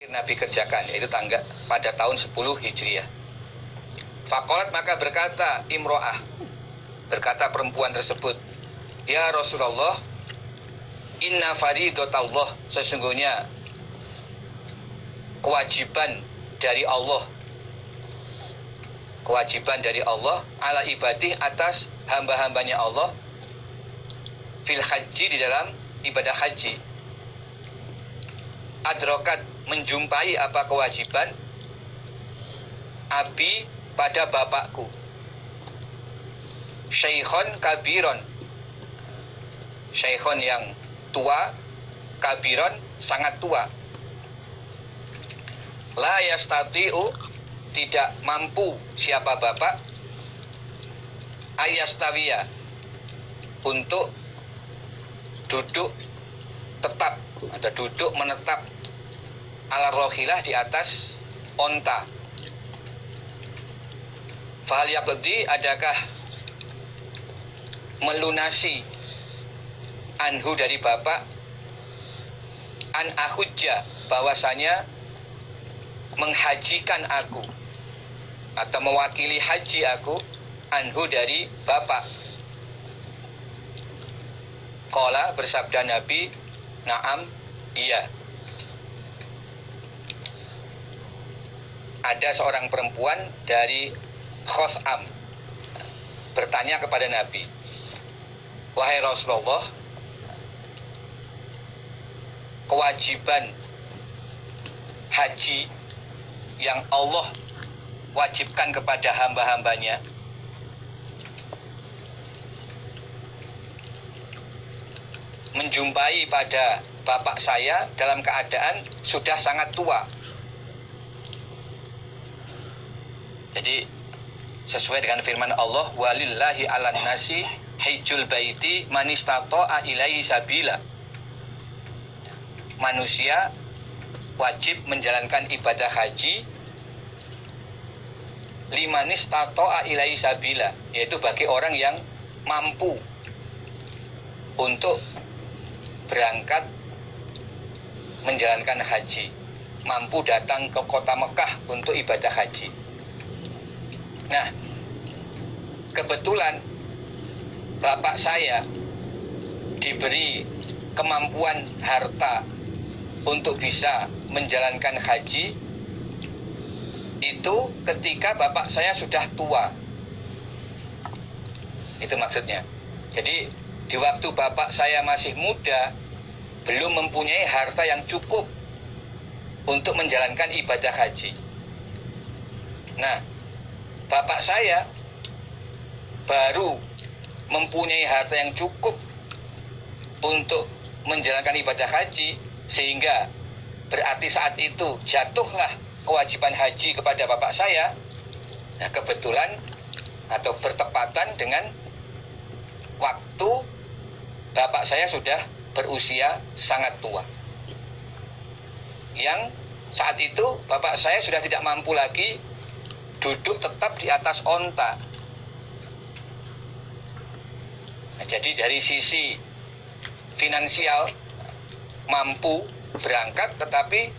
Nabi kerjakan, yaitu pada tahun 10 Hijriah. Faqalat, maka berkata imro'ah, berkata perempuan tersebut, ya Rasulullah, inna faridatallah, sesungguhnya kewajiban dari Allah ala ibadih, atas hamba-hambanya Allah, fil haji, di dalam ibadah haji. Adrokat, menjumpai apa kewajiban, abi, pada bapakku, syaikhon kabiron, syaikhon yang tua, kabiron sangat tua, la yastati'u, tidak mampu siapa bapak, ayastawiya, untuk duduk tetap atau duduk menetap, ala rohilah, di atas onta. Fahal yaqdi, adakah melunasi, anhu, dari bapak, an ahujja, bahwasanya menghajikan aku atau mewakili haji aku, anhu, dari bapak. Qala, bersabda Nabi, na'am, iya. Ada seorang perempuan dari Khos'am bertanya kepada Nabi, wahai Rasulullah, kewajiban haji yang Allah wajibkan kepada hamba-hambanya, menjumpai pada bapak saya dalam keadaan sudah sangat tua. Jadi sesuai dengan firman Allah, walillahi 'alan nasi hijjul baiti man istata'a ilaihi sabila. Manusia wajib menjalankan ibadah haji liman istata'a ilaihi sabila, yaitu bagi orang yang mampu untuk berangkat menjalankan haji, mampu datang ke kota Mekah untuk ibadah haji. Nah, kebetulan bapak saya diberi kemampuan harta untuk bisa menjalankan haji itu ketika bapak saya sudah tua. Itu maksudnya. Jadi di waktu bapak saya masih muda, belum mempunyai harta yang cukup untuk menjalankan ibadah haji. Nah, bapak saya baru mempunyai harta yang cukup untuk menjalankan ibadah haji, sehingga berarti saat itu jatuhlah kewajiban haji kepada bapak saya. Nah, kebetulan atau bertepatan dengan waktu bapak saya sudah berusia sangat tua, yang saat itu bapak saya sudah tidak mampu lagi duduk tetap di atas onta. Nah, jadi dari sisi finansial mampu berangkat, tetapi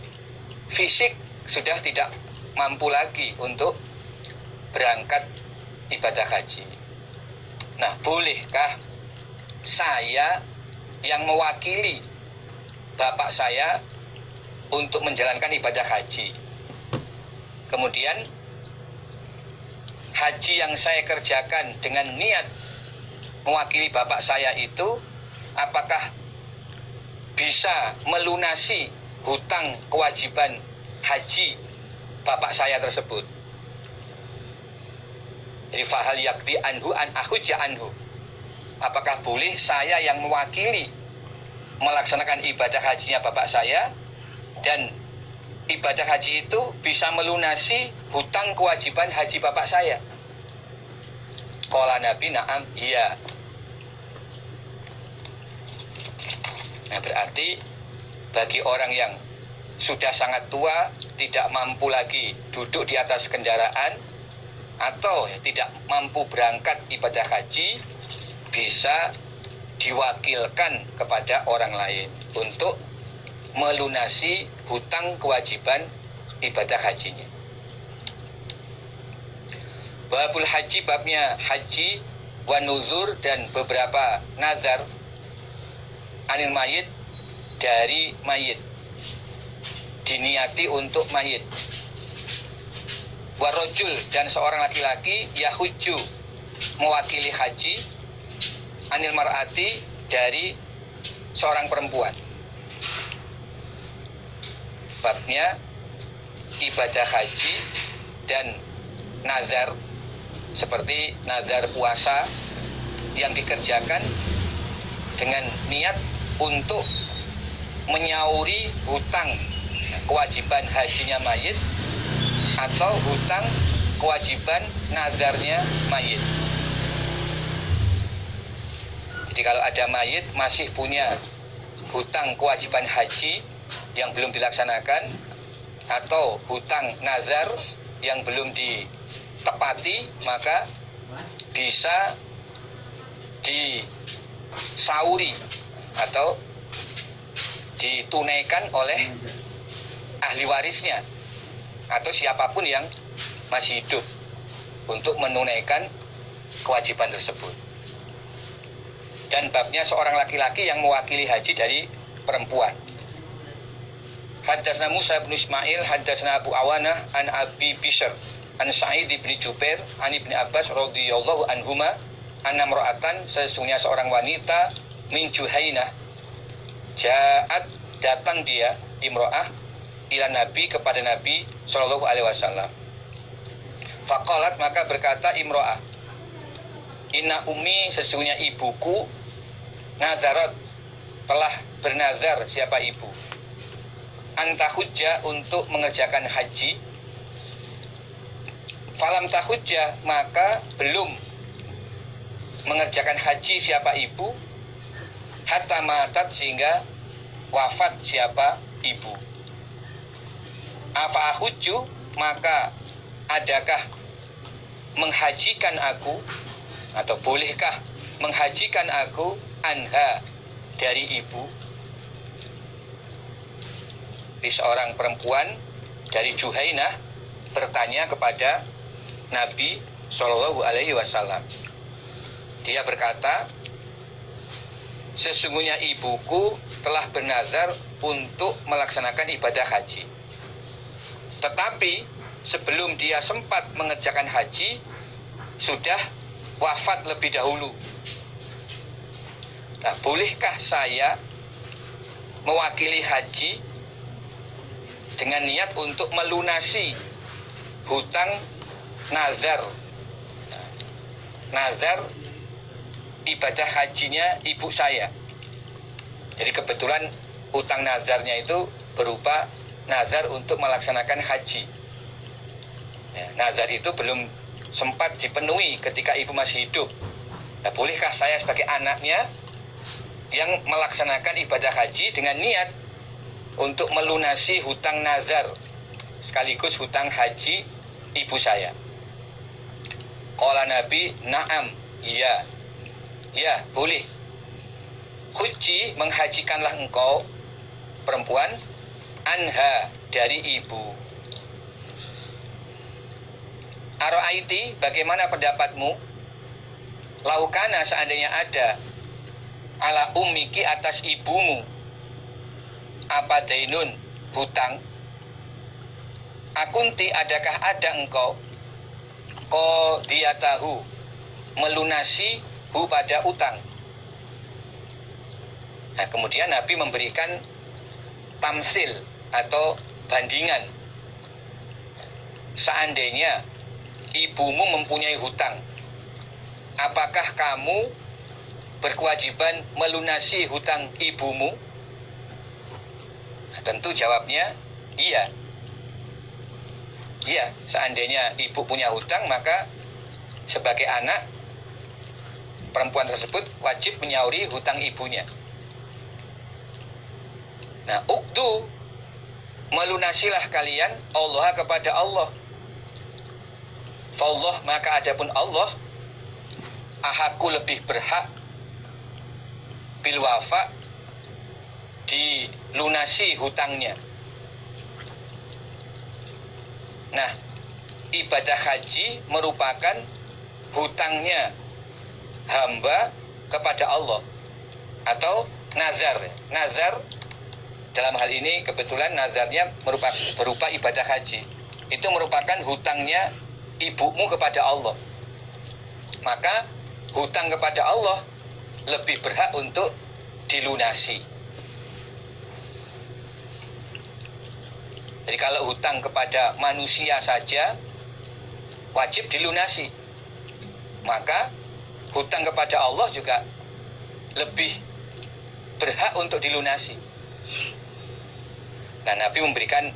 fisik sudah tidak mampu lagi untuk berangkat ibadah haji. Nah, bolehkah saya yang mewakili bapak saya untuk menjalankan ibadah haji? Kemudian haji yang saya kerjakan dengan niat mewakili bapak saya itu, apakah bisa melunasi hutang kewajiban haji bapak saya tersebut? Jadi fahal yakti anhu an ahujja anhu, apakah boleh saya yang mewakili melaksanakan ibadah hajinya bapak saya, dan ibadah haji itu bisa melunasi hutang kewajiban haji bapak saya? Qala Nabi, na'am, iya. Nah, berarti bagi orang yang sudah sangat tua, tidak mampu lagi duduk di atas kendaraan, atau tidak mampu berangkat ibadah haji, bisa diwakilkan kepada orang lain untuk melunasi hutang kewajiban ibadah hajinya. Babul haji, babnya haji, wa nuzur, dan beberapa nazar, anil mayit, dari mayit, diniati untuk mayit. Warojul, dan seorang laki-laki, yahujju, mewakili haji, anil mar'ati, dari seorang perempuan. Babnya ibadah haji dan nazar, seperti nazar puasa yang dikerjakan dengan niat untuk menyauri hutang kewajiban hajinya mayit atau hutang kewajiban nazarnya mayit. Jadi kalau ada mayit masih punya hutang kewajiban haji yang belum dilaksanakan atau hutang nazar yang belum ditepati, maka bisa disauri atau ditunaikan oleh ahli warisnya atau siapapun yang masih hidup untuk menunaikan kewajiban tersebut. Dan babnya seorang laki-laki yang mewakili haji dari perempuan. Haddatsna Musa bin Ismail, haddatsna Abu Awanah an Abi Bishr an Sa'id bin Jubair an Ibnu Abbas radhiyallahu anhuma anna imra'atan, sesungguhnya seorang wanita, min Juhainah, ja'at, datang dia, imra'ah, ila Nabi, kepada Nabi sallallahu alaihi wasallam. Faqalat, maka berkata imra'ah, inna ummi, sesungguhnya ibuku, nazarat, telah bernazar, siapa ibu, antahujja, untuk mengerjakan haji, falam tahujja, maka belum mengerjakan haji siapa ibu, hatta matat, sehingga wafat siapa ibu. Afa ahujju, maka adakah menghajikan aku, atau bolehkah menghajikan aku, anha, dari ibu. Di seorang perempuan dari Juhainah bertanya kepada Nabi Shallallahu Alaihi Wasallam. Dia berkata, sesungguhnya ibuku telah bernazar untuk melaksanakan ibadah haji, tetapi sebelum dia sempat mengerjakan haji sudah wafat lebih dahulu. Nah, bolehkah saya mewakili haji dengan niat untuk melunasi hutang nazar, nazar ibadah hajinya ibu saya. Jadi kebetulan hutang nazarnya itu berupa nazar untuk melaksanakan haji. Ya, nazar itu belum sempat dipenuhi ketika ibu masih hidup. Nah, bolehkah saya sebagai anaknya yang melaksanakan ibadah haji dengan niat untuk melunasi hutang nazar sekaligus hutang haji ibu saya? Qala Nabi, na'am, iya, ya boleh. Huji, menghajikanlah engkau perempuan, anha, dari ibu. Aro'aiti, bagaimana pendapatmu, laukana, seandainya ada, ala ummiki, atas ibumu, apa dainun, hutang, akunti, adakah ada engkau, ko dia tahu, melunasi hu, pada utang. Nah, kemudian Nabi memberikan tamsil atau bandingan. Seandainya ibumu mempunyai hutang, apakah kamu berkewajiban melunasi hutang ibumu? Nah, tentu jawabnya iya. Iya, seandainya ibu punya hutang, maka sebagai anak perempuan tersebut wajib menyauri hutang ibunya. Nah, uktu, melunasilah kalian Allah, kepada Allah. Fallah, maka adapun Allah, ahaku, lebih berhak, bil wafa, dilunasi hutangnya. Nah, ibadah haji merupakan hutangnya hamba kepada Allah, atau nazar. Nazar dalam hal ini kebetulan nazarnya berupa ibadah haji. Itu merupakan hutangnya ibumu kepada Allah. Maka hutang kepada Allah lebih berhak untuk dilunasi. Jadi kalau hutang kepada manusia saja wajib dilunasi, maka hutang kepada Allah juga lebih berhak untuk dilunasi. Nah, Nabi memberikan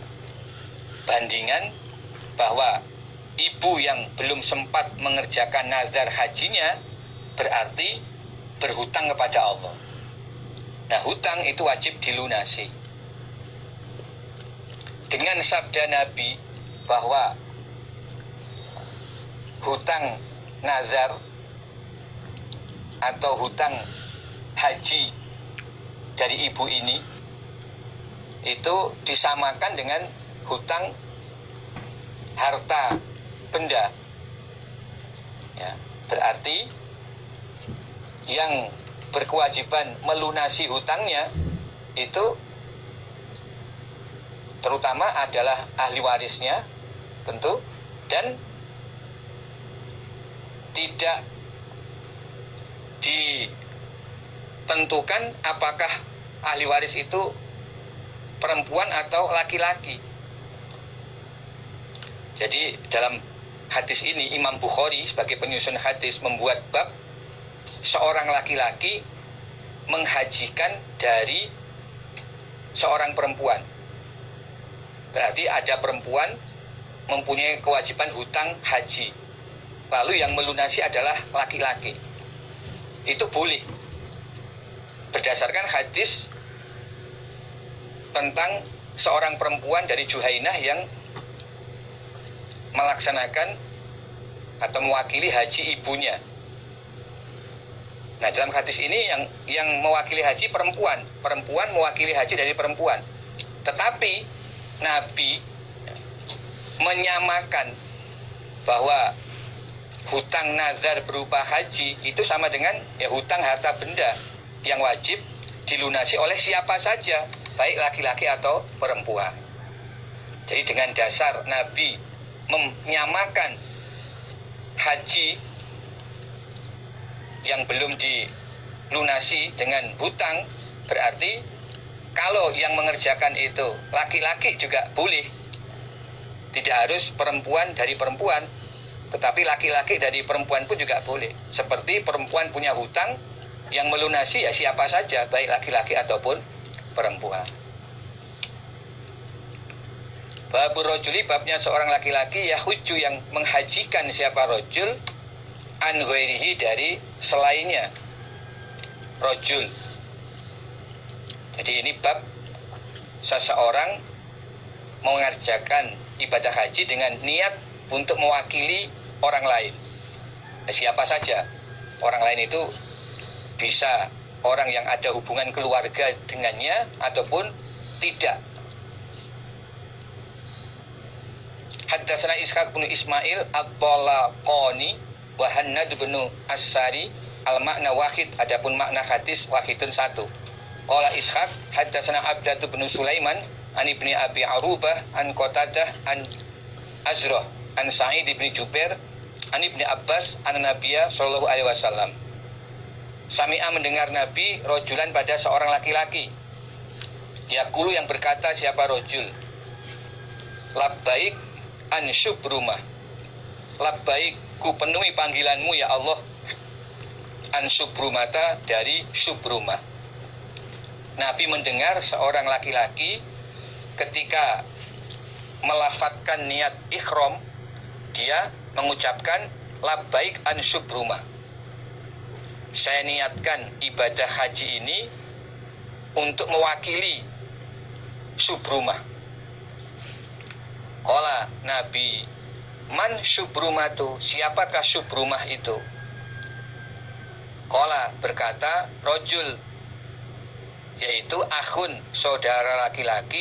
bandingan bahwa ibu yang belum sempat mengerjakan nazar hajinya berarti berhutang kepada Allah. Nah, hutang itu wajib dilunasi. Dengan sabda Nabi bahwa hutang nazar atau hutang haji dari ibu ini itu disamakan dengan hutang harta benda. Ya, berarti yang berkewajiban melunasi hutangnya itu terutama adalah ahli warisnya tentu, dan tidak ditentukan apakah ahli waris itu perempuan atau laki-laki. Jadi dalam hadis ini Imam Bukhari sebagai penyusun hadis membuat bab seorang laki-laki menghajikan dari seorang perempuan. Berarti ada perempuan mempunyai kewajiban hutang haji, lalu yang melunasi adalah laki-laki. Itu boleh berdasarkan hadis tentang seorang perempuan dari Juhainah yang melaksanakan atau mewakili haji ibunya. Nah, dalam hadis ini yang mewakili haji perempuan mewakili haji dari perempuan. Tetapi Nabi menyamakan bahwa hutang nazar berupa haji itu sama dengan hutang harta benda yang wajib dilunasi oleh siapa saja, baik laki-laki atau perempuan. Jadi dengan dasar Nabi menyamakan haji yang belum dilunasi dengan hutang, berarti kalau yang mengerjakan itu laki-laki juga boleh. Tidak harus perempuan dari perempuan, tetapi laki-laki dari perempuan pun juga boleh. Seperti perempuan punya hutang, yang melunasi ya siapa saja, baik laki-laki ataupun perempuan. Babur rojuli, babnya seorang laki-laki yahuju yang menghajikan siapa rojul an ghairihi dari selainnya rojul. Jadi ini bab seseorang mengerjakan ibadah haji dengan niat untuk mewakili orang lain. Siapa saja orang lain itu bisa orang yang ada hubungan keluarga dengannya ataupun tidak. Haddatsana Ishaq bin Ismail at-Talaqani wa Hannad bin As-Sari al-makna wahid, adapun makna hadis wahidun satu. Qala Ishaq haddatsana Abdah bin Sulaiman an Ibni Abi Arubah an Qatadah an Azrah an Sa'id bin Jubair an Ibni Abbas an Nabiyya sallallahu alaihi wasallam. Sami'a mendengar Nabi rojulan pada seorang laki-laki. Yaqulu yang berkata siapa rojul, labbaik an syubrumah, labbaik ku penuhi panggilanmu ya Allah, an syubrumata dari syubrumah. Nabi mendengar seorang laki-laki ketika melafadzkan niat ikhram, dia mengucapkan labbaik an syubrumah, saya niatkan ibadah haji ini untuk mewakili syubrumah. Qala Nabi, man syubrumatu, siapakah syubrumah itu? Qala berkata rojul, yaitu akhun, saudara laki-laki,